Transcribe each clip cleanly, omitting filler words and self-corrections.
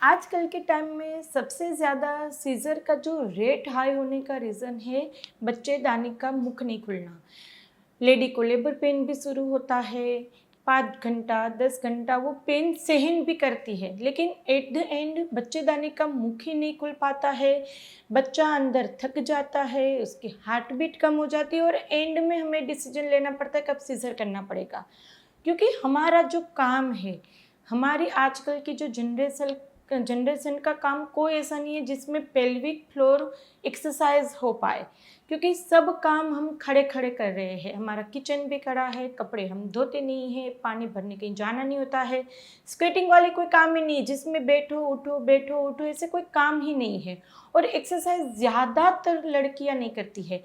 आजकल के टाइम में सबसे ज़्यादा सीज़र का जो रेट हाई होने का रीज़न है बच्चेदानी का मुख नहीं खुलना। लेडी को लेबर पेन भी शुरू होता है, 5 घंटा 10 घंटा वो पेन सहन भी करती है, लेकिन एट द एंड बच्चेदानी का मुख ही नहीं खुल पाता है। बच्चा अंदर थक जाता है, उसकी हार्ट बीट कम हो जाती है और एंड में हमें डिसीजन लेना पड़ता है कब सीज़र करना पड़ेगा। क्योंकि हमारा जो काम है, हमारी आजकल की जो जनरेशन का काम कोई ऐसा नहीं है जिसमें पेल्विक फ्लोर एक्सरसाइज हो पाए, क्योंकि सब काम हम खड़े खड़े कर रहे हैं। हमारा किचन भी खड़ा है, कपड़े हम धोते नहीं है, पानी भरने कहीं जाना नहीं होता है। स्केटिंग वाले कोई काम ही नहीं है जिसमें बैठो उठो ऐसे कोई काम ही नहीं है। और एक्सरसाइज ज़्यादातर लड़कियां नहीं करती है।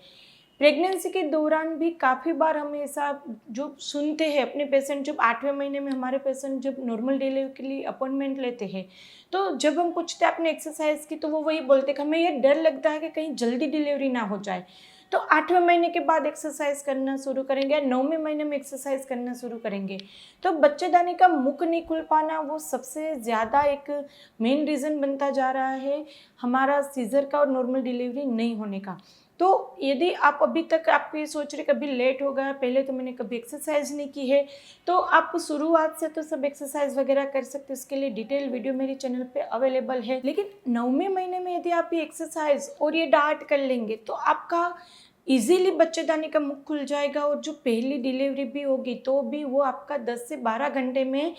प्रेगनेंसी के दौरान भी काफ़ी बार हमें ऐसा जो सुनते हैं अपने पेशेंट, जब 8वें महीने में हमारे पेशेंट जब नॉर्मल डिलीवरी के लिए अपॉइंटमेंट लेते हैं, तो जब हम पूछते हैं आपने एक्सरसाइज की, तो वो वही बोलते हैं कि हमें ये डर लगता है कि कहीं जल्दी डिलीवरी ना हो जाए। तो 8वें महीने के बाद एक्सरसाइज करना शुरू करेंगे या 9वें महीने में एक्सरसाइज करना शुरू करेंगे। तो बच्चेदानी का मुख नहीं खुल पाना वो सबसे ज़्यादा एक मेन रीज़न बनता जा रहा है हमारा सीज़र का और नॉर्मल डिलीवरी नहीं होने का। तो यदि आप अभी तक आप ये सोच रहे कभी लेट हो गया, पहले तो मैंने कभी एक्सरसाइज नहीं की है, तो आप शुरुआत से तो सब एक्सरसाइज वगैरह कर सकते हो। इसके लिए डिटेल वीडियो मेरे चैनल पे अवेलेबल है। लेकिन 9वें महीने में यदि आप ये एक्सरसाइज और ये डाइट कर लेंगे तो आपका इजीली बच्चेदानी का मुख खुल जाएगा। और जो पहली डिलीवरी भी होगी तो भी वो आपका 10 से 12 घंटे में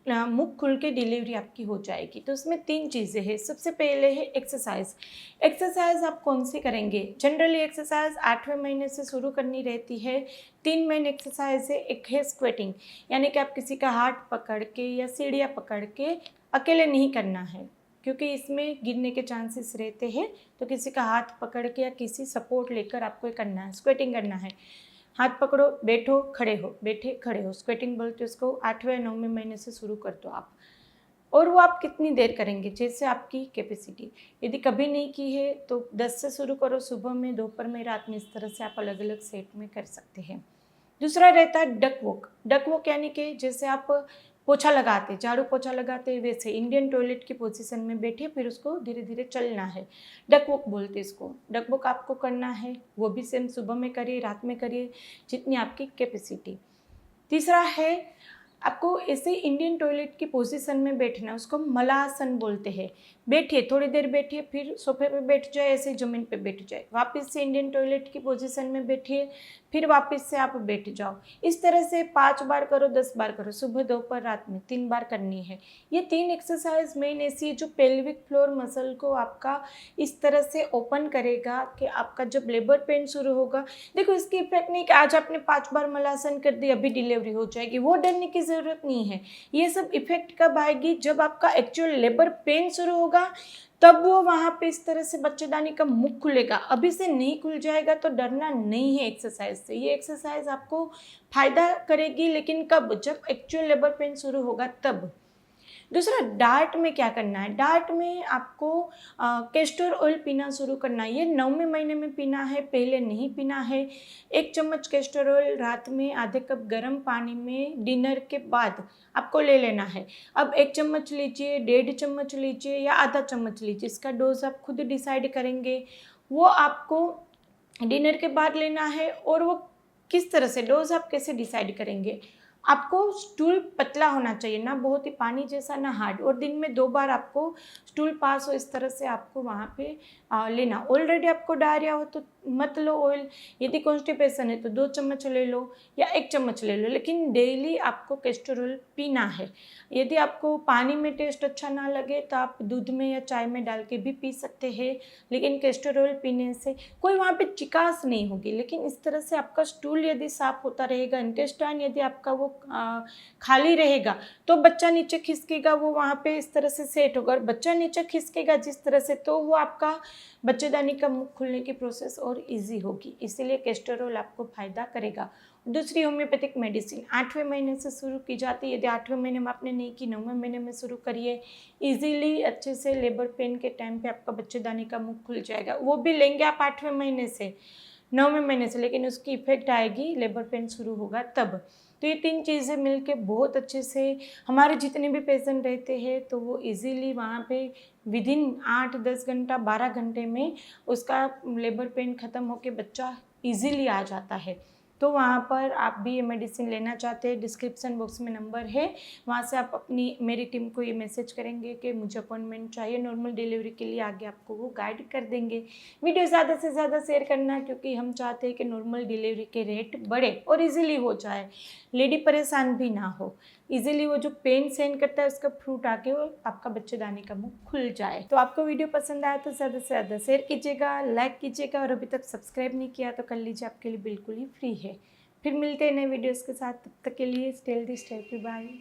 मुख खुल के डिलीवरी आपकी हो जाएगी। तो उसमें 3 चीज़ें हैं। सबसे पहले है एक्सरसाइज। एक्सरसाइज आप कौन सी करेंगे? जनरली एक्सरसाइज 8वें महीने से शुरू करनी रहती है। 3 मेन एक्सरसाइज है। एक है स्क्वेटिंग, यानी कि आप किसी का हाथ पकड़ के या सीढ़ियाँ पकड़ के अकेले नहीं करना है, क्योंकि इसमें गिरने के चांसेस रहते हैं। तो किसी का हाथ पकड़ के या किसी सपोर्ट लेकर आपको ये करना है, स्क्वेटिंग करना है। हाथ पकड़ो, बैठो, खड़े हो, बैठे खड़े हो, स्क्वेटिंग बोलते हैं उसको। 8वें 9वें महीने से शुरू कर दो आप। और वो आप कितनी देर करेंगे जैसे आपकी कैपेसिटी। यदि कभी नहीं की है तो 10 से शुरू करो, सुबह में, दोपहर में, रात में, इस तरह से आप अलग अलग सेट में कर सकते हैं। दूसरा रहता है डक वॉक। डक वॉक यानी कि जैसे आप पोछा लगाते, झाड़ू पोछा लगाते, वैसे इंडियन टॉयलेट की पोजीशन में बैठिए, फिर उसको धीरे धीरे चलना है। डक वॉक बोलते इसको। डक वॉक आपको करना है, वो भी सेम सुबह में करिए, रात में करिए, जितनी आपकी कैपेसिटी। तीसरा है आपको ऐसे इंडियन टॉयलेट की पोजीशन में बैठना है, उसको मलासन बोलते हैं। बैठिए, थोड़ी देर बैठिए, फिर सोफे पे बैठ जाए, ऐसे ज़मीन पे बैठ जाए, वापस से इंडियन टॉयलेट की पोजीशन में बैठिए, फिर वापस से आप बैठ जाओ। इस तरह से 5 बार करो, 10 बार करो, सुबह, दोपहर, रात में 3 बार करनी है। ये 3 एक्सरसाइज मेन ऐसी है जो पेल्विक फ्लोर मसल को आपका इस तरह से ओपन करेगा कि आपका जब लेबर पेन शुरू होगा, देखो इसकी इफेक्ट नहीं कि आज आपने 5 बार मलासन कर दी अभी डिलीवरी हो जाएगी, वो डरने की ज़रूरत नहीं है। ये सब इफेक्ट कब आएगी? जब आपका एक्चुअल लेबर पेन शुरू होगा, तब वो वहाँ पे इस तरह से बच्चेदानी का मुख खुलेगा। अभी से नहीं खुल जाएगा तो डरना नहीं है एक्सरसाइज से। ये एक्सरसाइज आपको फ़ायदा करेगी, लेकिन कब? जब एक्चुअल लेबर पेन शुरू होगा तब। दूसरा, डाइट में क्या करना है? डाइट में आपको कैस्टर ऑयल पीना शुरू करना है। ये 9वें महीने में पीना है, पहले नहीं पीना है। 1 चम्मच कैस्टर ऑयल रात में आधे कप गर्म पानी में डिनर के बाद आपको ले लेना है। अब 1 चम्मच लीजिए, 1.5 चम्मच लीजिए या आधा चम्मच लीजिए, इसका डोज आप खुद डिसाइड करेंगे। वो आपको डिनर के बाद लेना है। और वो किस तरह से, डोज आप कैसे डिसाइड करेंगे? आपको स्टूल पतला होना चाहिए, ना बहुत ही पानी जैसा ना हार्ड, और दिन में 2 बार आपको स्टूल पास हो, इस तरह से आपको वहाँ पे लेना। ऑलरेडी आपको डायरिया हो तो मत लो ऑयल। यदि कॉन्स्टिपेशन है तो 2 चम्मच ले लो या 1 चम्मच ले लो, लेकिन डेली आपको कैस्टर ऑयल पीना है। यदि आपको पानी में टेस्ट अच्छा ना लगे तो आप दूध में या चाय में डाल के भी पी सकते हैं, लेकिन कैस्टर ऑयल पीने से कोई वहाँ पे चिकास नहीं होगी। लेकिन इस तरह से आपका स्टूल यदि साफ होता रहेगा, इंटेस्टाइन यदि आपका वो खाली रहेगा, तो बच्चा नीचे खिसकेगा, वो वहाँ पे इस तरह से सेट होगा। और बच्चा नीचे खिसकेगा जिस तरह से, तो वो आपका बच्चेदानी का मुख खुलने की प्रोसेस और इजी होगी। इसीलिए कैस्टर ऑयल आपको फ़ायदा करेगा। दूसरी, होम्योपैथिक मेडिसिन 8वें महीने से शुरू की जाती है। यदि 8वें महीने में आपने नहीं की, 9वें महीने में शुरू करिए। इजीली अच्छे से लेबर पेन के टाइम पे आपका बच्चेदानी का मुख खुल जाएगा। वो भी लेंगे आप 8वें महीने से, 9वें महीने से, लेकिन उसकी इफेक्ट आएगी लेबर पेन शुरू होगा तब। तो ये 3 चीज़ें मिलके बहुत अच्छे से हमारे जितने भी पेशेंट रहते हैं तो वो इजीली वहाँ पे विदिन 8-10 घंटा 12 घंटे में उसका लेबर पेन ख़त्म होके बच्चा इजीली आ जाता है। तो वहाँ पर आप भी ये मेडिसिन लेना चाहते हैं, डिस्क्रिप्शन बॉक्स में नंबर है, वहाँ से आप अपनी मेरी टीम को ये मैसेज करेंगे कि मुझे अपॉइंटमेंट चाहिए नॉर्मल डिलीवरी के लिए, आगे आपको वो गाइड कर देंगे। वीडियो ज़्यादा से ज़्यादा शेयर करना, क्योंकि हम चाहते हैं कि नॉर्मल डिलीवरी के रेट बढ़े और इजीली हो जाए, लेडी परेशान भी ना हो, इजीली वो जो पेन सहन करता है उसका फ्रूट आके वो आपका बच्चेदानी का मुंह खुल जाए। तो आपको वीडियो पसंद आया तो ज़्यादा से ज़्यादा शेयर कीजिएगा, लाइक कीजिएगा, और अभी तक सब्सक्राइब नहीं किया तो कर लीजिए, आपके लिए बिल्कुल ही फ्री है। फिर मिलते हैं नए वीडियोज़ के साथ, तब तक के लिए stay healthy stay happy, bye.